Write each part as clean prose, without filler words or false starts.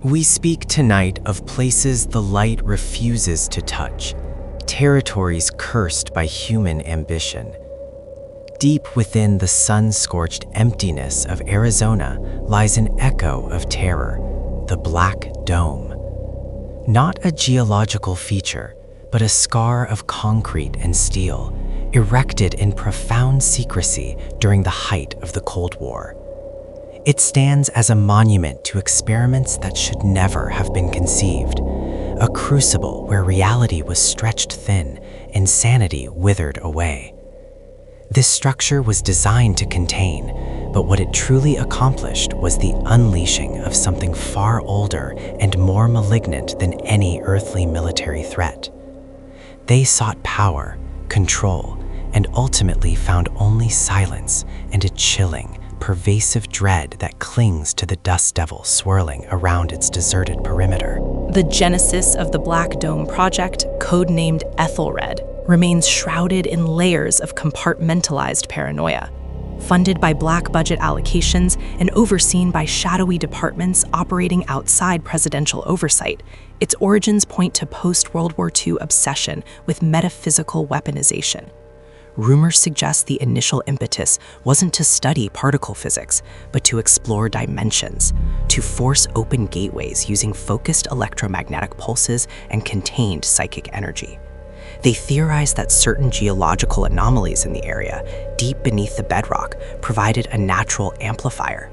We speak tonight of places the light refuses to touch, territories cursed by human ambition. Deep within the sun-scorched emptiness of Arizona lies an echo of terror, the Black Dome. Not a geological feature, but a scar of concrete and steel, erected in profound secrecy during the height of the Cold War. It stands as a monument to experiments that should never have been conceived, a crucible where reality was stretched thin and sanity withered away. This structure was designed to contain, but what it truly accomplished was the unleashing of something far older and more malignant than any earthly military threat. They sought power, control, and ultimately found only silence and a chilling, pervasive dread that clings to the dust devil swirling around its deserted perimeter. The genesis of the Black Dome project, codenamed Ethelred, remains shrouded in layers of compartmentalized paranoia. Funded by black budget allocations and overseen by shadowy departments operating outside presidential oversight, its origins point to post-World War II obsession with metaphysical weaponization. Rumors suggest the initial impetus wasn't to study particle physics, but to explore dimensions, to force open gateways using focused electromagnetic pulses and contained psychic energy. They theorized that certain geological anomalies in the area, deep beneath the bedrock, provided a natural amplifier.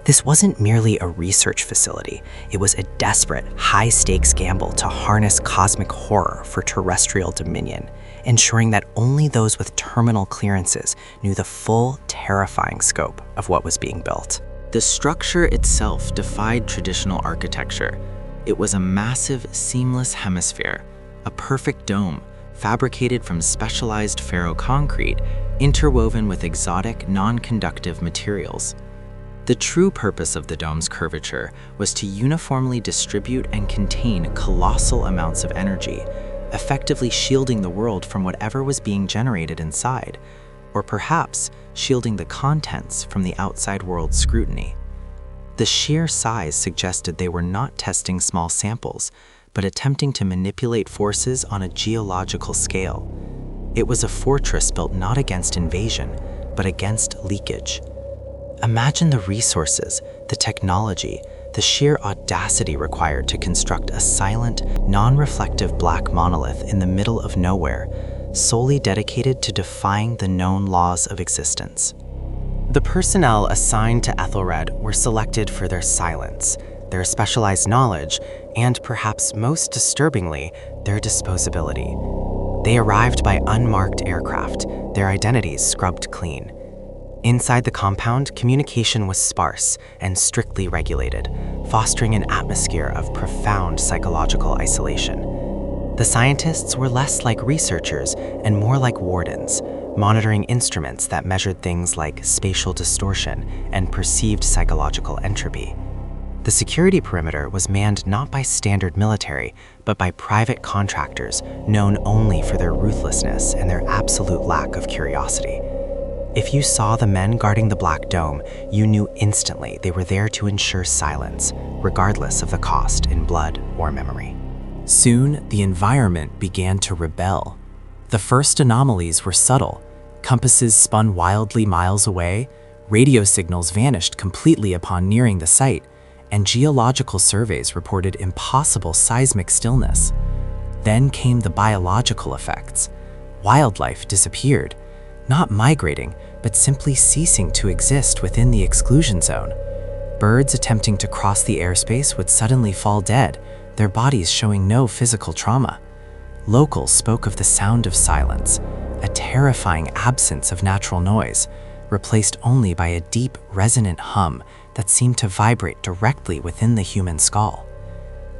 This wasn't merely a research facility, it was a desperate, high-stakes gamble to harness cosmic horror for terrestrial dominion, ensuring that only those with terminal clearances knew the full, terrifying scope of what was being built. The structure itself defied traditional architecture. It was a massive, seamless hemisphere, a perfect dome, fabricated from specialized ferroconcrete, interwoven with exotic, non-conductive materials. The true purpose of the dome's curvature was to uniformly distribute and contain colossal amounts of energy, effectively shielding the world from whatever was being generated inside, or perhaps shielding the contents from the outside world's scrutiny. The sheer size suggested they were not testing small samples, but attempting to manipulate forces on a geological scale. It was a fortress built not against invasion, but against leakage. Imagine the resources, the technology, the sheer audacity required to construct a silent, non-reflective black monolith in the middle of nowhere, solely dedicated to defying the known laws of existence. The personnel assigned to Ethelred were selected for their silence, their specialized knowledge, and perhaps most disturbingly, their disposability. They arrived by unmarked aircraft, their identities scrubbed clean. Inside the compound, communication was sparse and strictly regulated, fostering an atmosphere of profound psychological isolation. The scientists were less like researchers and more like wardens, monitoring instruments that measured things like spatial distortion and perceived psychological entropy. The security perimeter was manned not by standard military, but by private contractors known only for their ruthlessness and their absolute lack of curiosity. If you saw the men guarding the Black Dome, you knew instantly they were there to ensure silence, regardless of the cost in blood or memory. Soon, the environment began to rebel. The first anomalies were subtle. Compasses spun wildly miles away, radio signals vanished completely upon nearing the site, and geological surveys reported impossible seismic stillness. Then came the biological effects. Wildlife disappeared, not migrating, but simply ceasing to exist within the exclusion zone. Birds attempting to cross the airspace would suddenly fall dead, their bodies showing no physical trauma. Locals spoke of the sound of silence, a terrifying absence of natural noise, replaced only by a deep, resonant hum that seemed to vibrate directly within the human skull.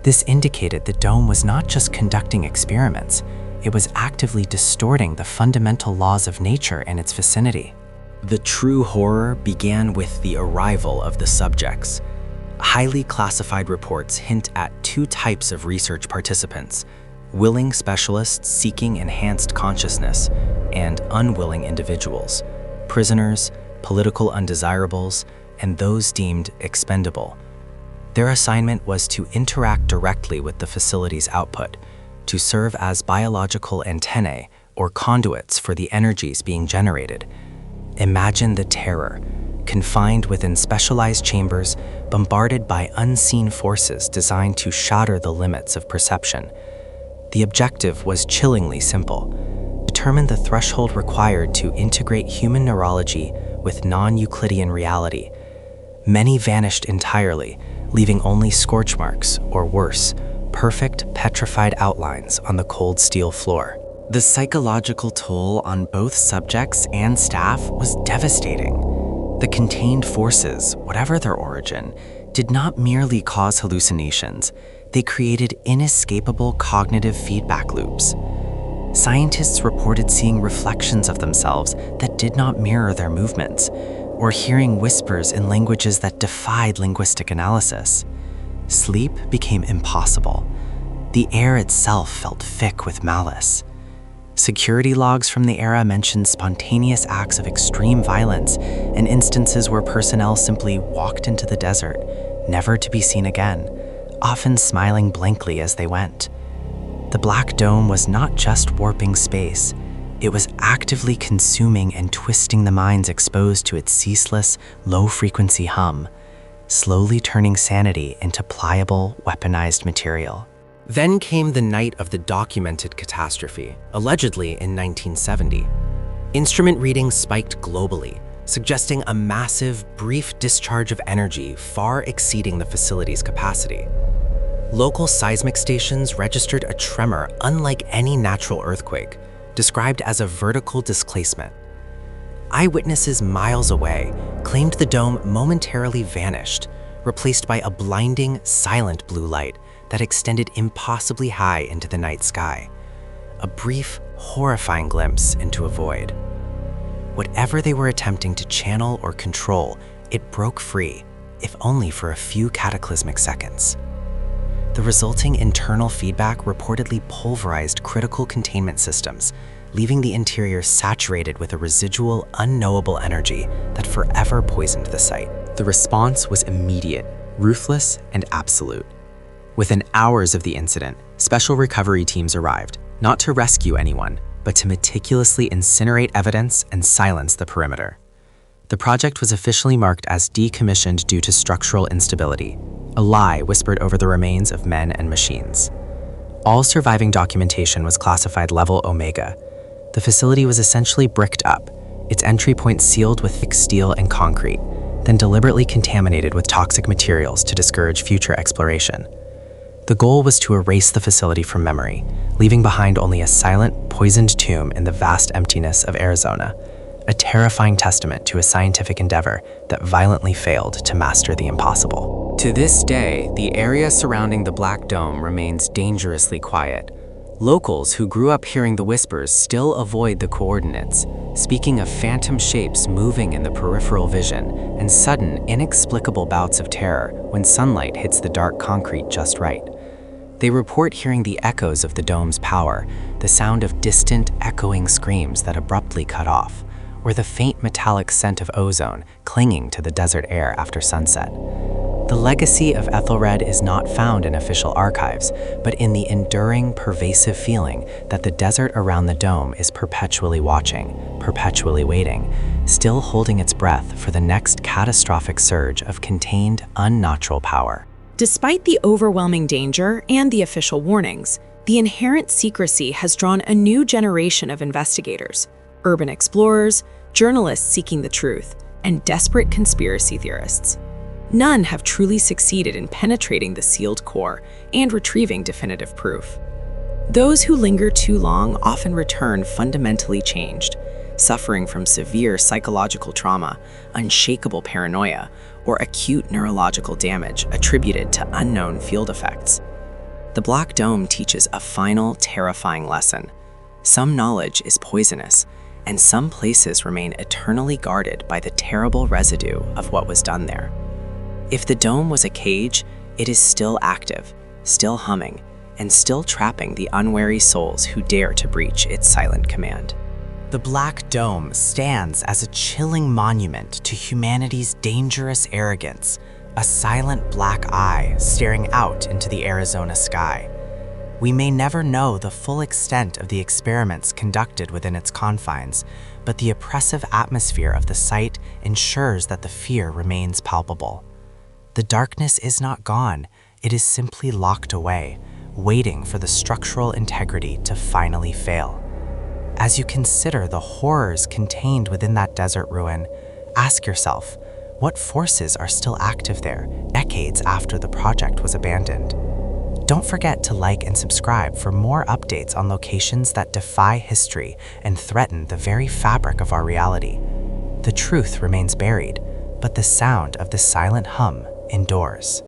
This indicated the dome was not just conducting experiments, it was actively distorting the fundamental laws of nature and its vicinity. The true horror began with the arrival of the subjects. Highly classified reports hint at two types of research participants: willing specialists seeking enhanced consciousness, and unwilling individuals, prisoners, political undesirables, and those deemed expendable. Their assignment was to interact directly with the facility's output, to serve as biological antennae or conduits for the energies being generated. Imagine the terror, confined within specialized chambers, bombarded by unseen forces designed to shatter the limits of perception. The objective was chillingly simple: determine the threshold required to integrate human neurology with non-Euclidean reality. Many vanished entirely, leaving only scorch marks, or worse, perfect petrified outlines on the cold steel floor. The psychological toll on both subjects and staff was devastating. The contained forces, whatever their origin, did not merely cause hallucinations, they created inescapable cognitive feedback loops. Scientists reported seeing reflections of themselves that did not mirror their movements, or hearing whispers in languages that defied linguistic analysis. Sleep became impossible. The air itself felt thick with malice. Security logs from the era mentioned spontaneous acts of extreme violence and instances where personnel simply walked into the desert, never to be seen again, often smiling blankly as they went. The Black Dome was not just warping space, it was actively consuming and twisting the minds exposed to its ceaseless, low-frequency hum, slowly turning sanity into pliable, weaponized material. Then came the night of the documented catastrophe, allegedly in 1970. Instrument readings spiked globally, suggesting a massive, brief discharge of energy far exceeding the facility's capacity. Local seismic stations registered a tremor unlike any natural earthquake, described as a vertical displacement. Eyewitnesses miles away claimed the dome momentarily vanished, replaced by a blinding, silent blue light that extended impossibly high into the night sky. A brief, horrifying glimpse into a void. Whatever they were attempting to channel or control, it broke free, if only for a few cataclysmic seconds. The resulting internal feedback reportedly pulverized critical containment systems, leaving the interior saturated with a residual, unknowable energy that forever poisoned the site. The response was immediate, ruthless, and absolute. Within hours of the incident, special recovery teams arrived, not to rescue anyone, but to meticulously incinerate evidence and silence the perimeter. The project was officially marked as decommissioned due to structural instability, a lie whispered over the remains of men and machines. All surviving documentation was classified Level Omega. The facility was essentially bricked up, its entry point sealed with thick steel and concrete, then deliberately contaminated with toxic materials to discourage future exploration. The goal was to erase the facility from memory, leaving behind only a silent, poisoned tomb in the vast emptiness of Arizona, a terrifying testament to a scientific endeavor that violently failed to master the impossible. To this day, the area surrounding the Black Dome remains dangerously quiet. Locals who grew up hearing the whispers still avoid the coordinates, speaking of phantom shapes moving in the peripheral vision and sudden, inexplicable bouts of terror when sunlight hits the dark concrete just right. They report hearing the echoes of the dome's power, the sound of distant, echoing screams that abruptly cut off, or the faint metallic scent of ozone clinging to the desert air after sunset. The legacy of Ethelred is not found in official archives, but in the enduring, pervasive feeling that the desert around the dome is perpetually watching, perpetually waiting, still holding its breath for the next catastrophic surge of contained, unnatural power. Despite the overwhelming danger and the official warnings, the inherent secrecy has drawn a new generation of investigators, urban explorers, journalists seeking the truth, and desperate conspiracy theorists. None have truly succeeded in penetrating the sealed core and retrieving definitive proof. Those who linger too long often return fundamentally changed, suffering from severe psychological trauma, unshakable paranoia, or acute neurological damage attributed to unknown field effects. The Black Dome teaches a final, terrifying lesson. Some knowledge is poisonous, and some places remain eternally guarded by the terrible residue of what was done there. If the dome was a cage, it is still active, still humming, and still trapping the unwary souls who dare to breach its silent command. The Black Dome stands as a chilling monument to humanity's dangerous arrogance, a silent black eye staring out into the Arizona sky. We may never know the full extent of the experiments conducted within its confines, but the oppressive atmosphere of the site ensures that the fear remains palpable. The darkness is not gone, it is simply locked away, waiting for the structural integrity to finally fail. As you consider the horrors contained within that desert ruin, ask yourself, what forces are still active there, decades after the project was abandoned? Don't forget to like and subscribe for more updates on locations that defy history and threaten the very fabric of our reality. The truth remains buried, but the sound of the silent hum endures.